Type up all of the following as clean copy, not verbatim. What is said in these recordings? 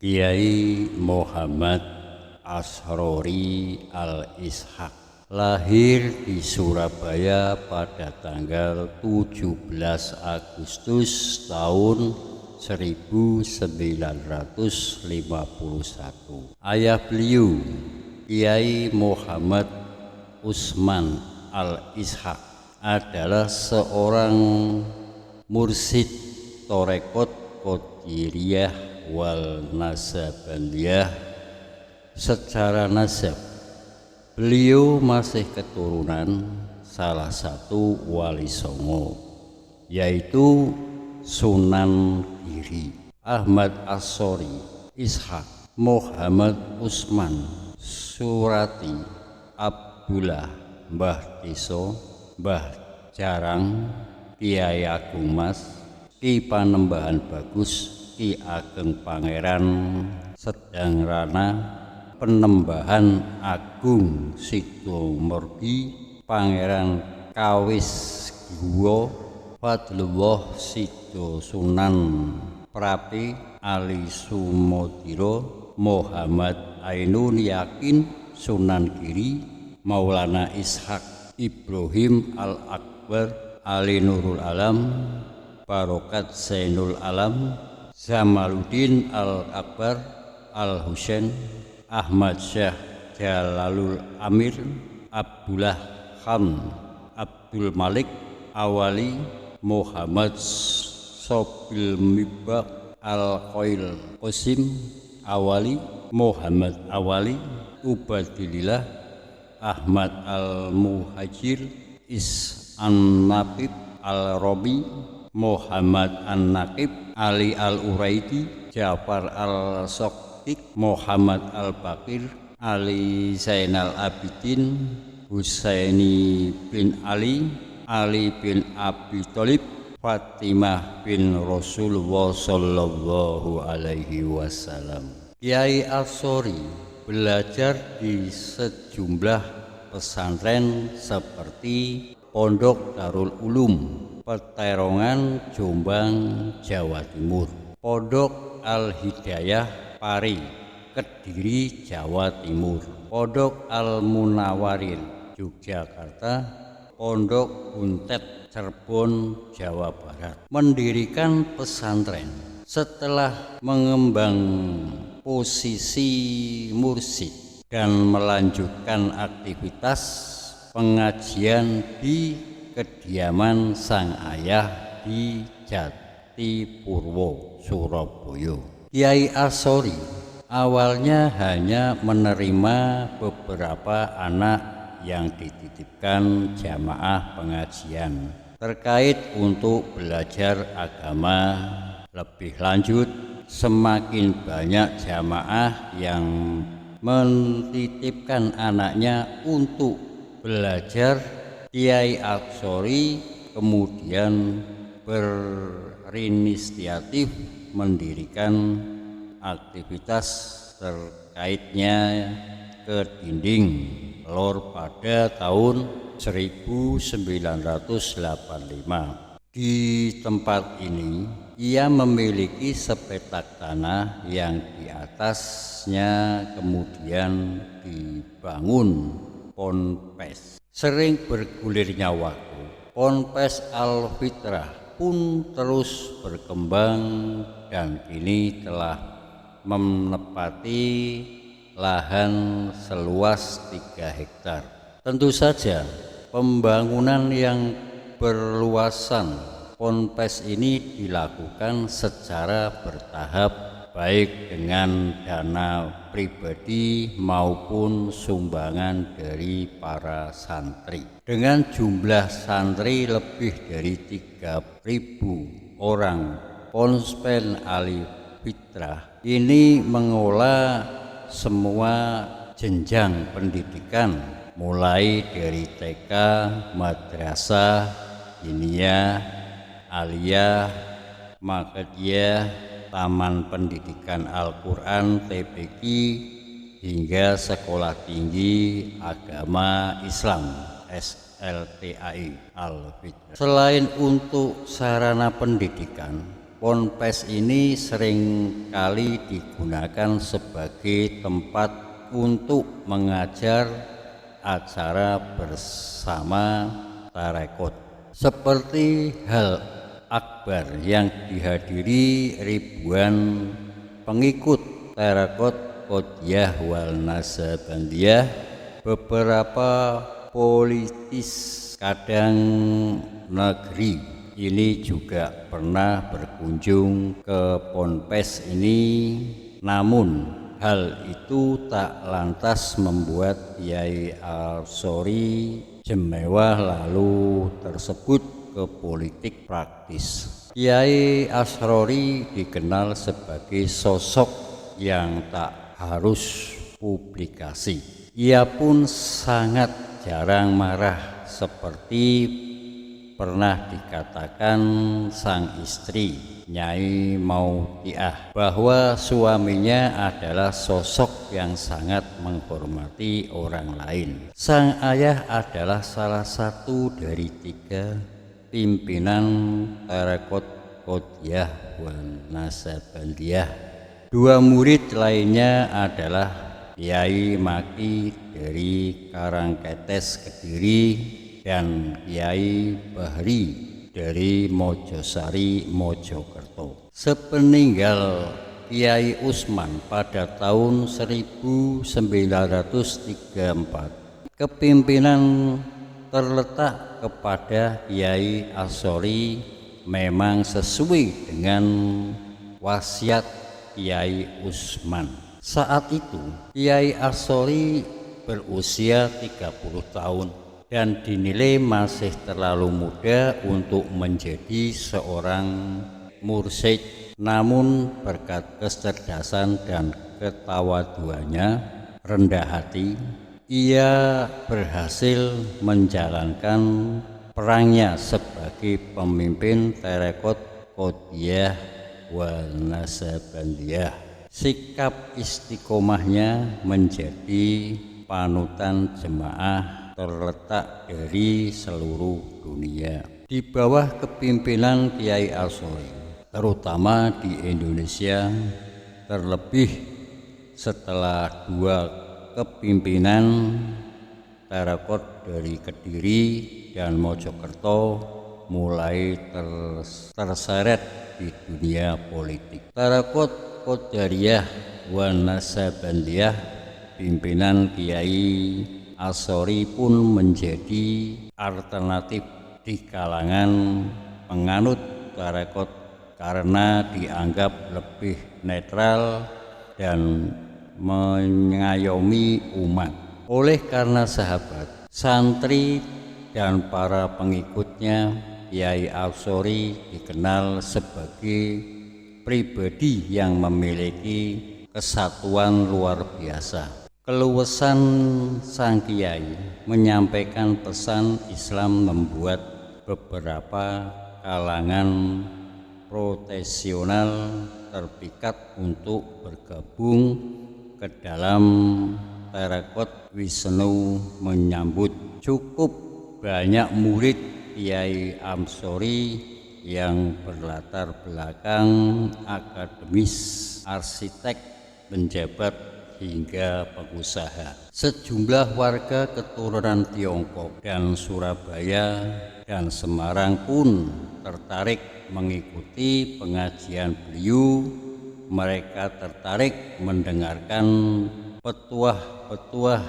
Kiai Muhammad Asrori Al-Ishaq lahir di Surabaya pada tanggal 17 Agustus tahun 1951. Ayah beliau Kiai Muhammad Usman Al-Ishaq adalah seorang mursyid Torekot Qadiriyah wal Nasabandiyah. Secara nasab beliau masih keturunan salah satu wali songo, yaitu Sunan Giri Ahmad Asrori Ishaq Muhammad Usman Surati Abdullah Mbah Tiso Mbah Jarang Kiai Agung Mas Ki Panembahan Bagus Ki Ageng Pangeran Sedang Rana Penembahan Agung Sidomordi Pangeran Kawis Guwo Fadlullah Sido Sunan Prapi Ali Sumodiro Muhammad Ainun Yakin Sunan Giri Maulana Ishaq Ibrahim Al-Akbar Ali Nurul Alam Barokat Zainul Alam Zamaluddin Al-Akbar Al-Husain Ahmad Syah Jalalul Amir Abdullah Khan Abdul Malik Awali Muhammad Sobil Mibak Al-Qail Qasim Awali Muhammad Awali Ubadillah Ahmad Al-Muhajir Is-An-Nabib Al-Robi Muhammad An-Naqib Ali Al-Uraidi Ja'far Al-Soktik Muhammad Al-Bakir Ali Zainal Abidin Husaini bin Ali Ali bin Abi Thalib Fatimah bin Rasulullah Sallallahu Alaihi Wasallam. Kiai Asrori belajar di sejumlah pesantren seperti Pondok Darul Ulum Peterongan, Jombang, Jawa Timur, Pondok Al-Hidayah Pari, Kediri, Jawa Timur, Pondok Al-Munawarin, Yogyakarta, Pondok Buntet, Cirebon, Jawa Barat. Mendirikan pesantren setelah mengembang posisi mursyid dan melanjutkan aktivitas pengajian di kediaman sang ayah di Jatipurwo, Surabaya. Kiai Asrori awalnya hanya menerima beberapa anak yang dititipkan jamaah pengajian terkait untuk belajar agama. Lebih lanjut, semakin banyak jamaah yang menitipkan anaknya untuk belajar, Kiai Asrori kemudian berinisiatif mendirikan aktivitas terkaitnya ke Dinding Lor pada tahun 1985. Di tempat ini ia memiliki sepetak tanah yang di atasnya kemudian dibangun ponpes. Sering bergulirnya waktu, ponpes Al-Fitrah pun terus berkembang dan kini telah menepati lahan seluas 3 hektar. Tentu saja pembangunan yang berluasan ponpes ini dilakukan secara bertahap, baik dengan dana pribadi maupun sumbangan dari para santri. Dengan jumlah santri lebih dari 3.000 orang, Ponpes Al-Fitrah ini mengolah semua jenjang pendidikan, mulai dari TK, madrasah, diniyah, aliyah, makadiyah, Taman Pendidikan Al-Quran TPQ, hingga Sekolah Tinggi Agama Islam SLTAI Al-Fitrah. Selain untuk sarana pendidikan, Ponpes ini sering kali digunakan sebagai tempat untuk mengajar acara bersama tarekot, seperti hal akbar yang dihadiri ribuan pengikut tarekot Qodiyah wal Naksabandiyah. Beberapa politis kadang negeri ini juga pernah berkunjung ke Ponpes ini, namun hal itu tak lantas membuat Kiai Al-Sori jemewah lalu tersebut ke politik praktis. Kiai Al-Sori dikenal sebagai sosok yang tak harus publikasi. Ia pun sangat jarang marah, seperti pernah dikatakan sang istri Nyai Mautiah bahwa suaminya adalah sosok yang sangat menghormati orang lain. Sang ayah adalah salah satu dari 3 pimpinan tarekot Qodiyah wal Naksabandiyah. 2 murid lainnya adalah Kiai Maki dari Karangketes Kediri dan Kiai Bahri dari Mojosari Mojokerto. Sepeninggal Kiai Usman pada tahun 1934, kepimpinan terletak kepada Kiai Al-Sori memang sesuai dengan wasiat Kiai Usman. Saat itu Kiai Al-Sori berusia 30 tahun dan dinilai masih terlalu muda untuk menjadi seorang mursyid. Namun berkat kecerdasan dan ketawaduannya rendah hati, ia berhasil menjalankan perannya sebagai pemimpin tarekot Qodiyah wal Naksabandiyah. Sikap istiqomahnya menjadi panutan jemaah terletak dari seluruh dunia. Di bawah kepimpinan Kiai Al-Sori, terutama di Indonesia, terlebih setelah 2 kepimpinan tarekot dari Kediri dan Mojokerto mulai terseret di dunia politik. Tarekot Qadariyah wal Naksabandiyah pimpinan Kiai Al-Sori pun menjadi alternatif di kalangan penganut tarekot karena dianggap lebih netral dan mengayomi umat. Oleh karena sahabat, santri dan para pengikutnya, Kiai Al-Sori dikenal sebagai pribadi yang memiliki kesatuan luar biasa. Keluasan sang Kiai menyampaikan pesan Islam membuat beberapa kalangan protesional terpikat untuk bergabung ke dalam tarekot Wisnu menyambut. Cukup banyak murid Kiai Al-Sori yang berlatar belakang akademis, arsitek, penjabat hingga pengusaha. Sejumlah warga keturunan Tiongkok dan Surabaya dan Semarang pun tertarik mengikuti pengajian beliau. Mereka tertarik mendengarkan petuah-petuah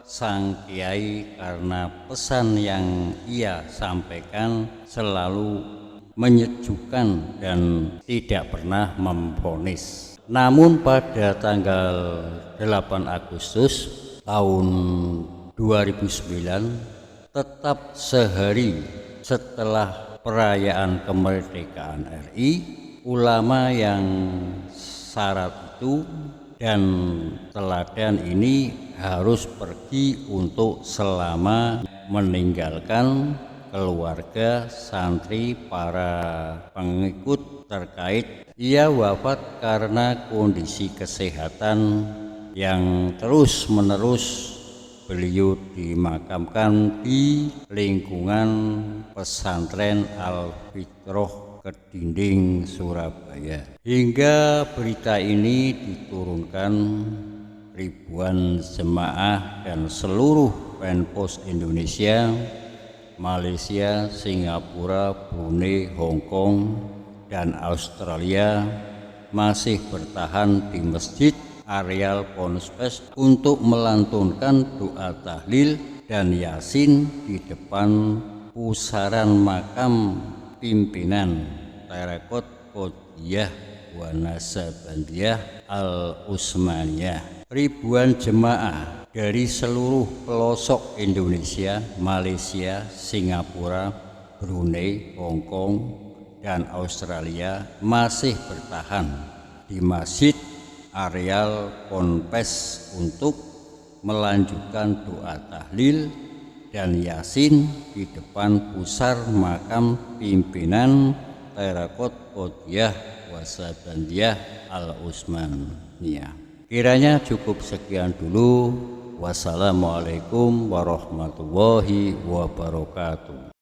sang Kiai karena pesan yang ia sampaikan selalu menyejukkan dan tidak pernah memvonis. Namun pada tanggal 8 Agustus tahun 2009, tepat sehari setelah perayaan kemerdekaan RI, ulama yang syarat itu dan teladan ini harus pergi untuk selama meninggalkan keluarga, santri, para pengikut terkait. Ia wafat karena kondisi kesehatan yang terus-menerus. Beliau dimakamkan di lingkungan pesantren Al-Fitrah ke dinding Surabaya. Hingga berita ini diturunkan, ribuan jemaah dan seluruh penpos Indonesia, Malaysia, Singapura, Brunei, Hong Kong, dan Australia masih bertahan di Masjid Areal Ponpes untuk melantunkan doa tahlil dan yasin di depan pusaran makam pimpinan Tarekat Qutbiyah wa Naqsabandiyah Al-Utsmaniyah. Ribuan jemaah dari seluruh pelosok Indonesia, Malaysia, Singapura, Brunei, Hong Kong, dan Australia masih bertahan di Masjid Areal Ponpes untuk melanjutkan doa tahlil dan yasin di depan pusar makam pimpinan Tarekat Qutbiyah wa Naqsabandiyah Al-Utsmaniyah. Kiranya cukup sekian dulu. Wassalamualaikum warahmatullahi wabarakatuh.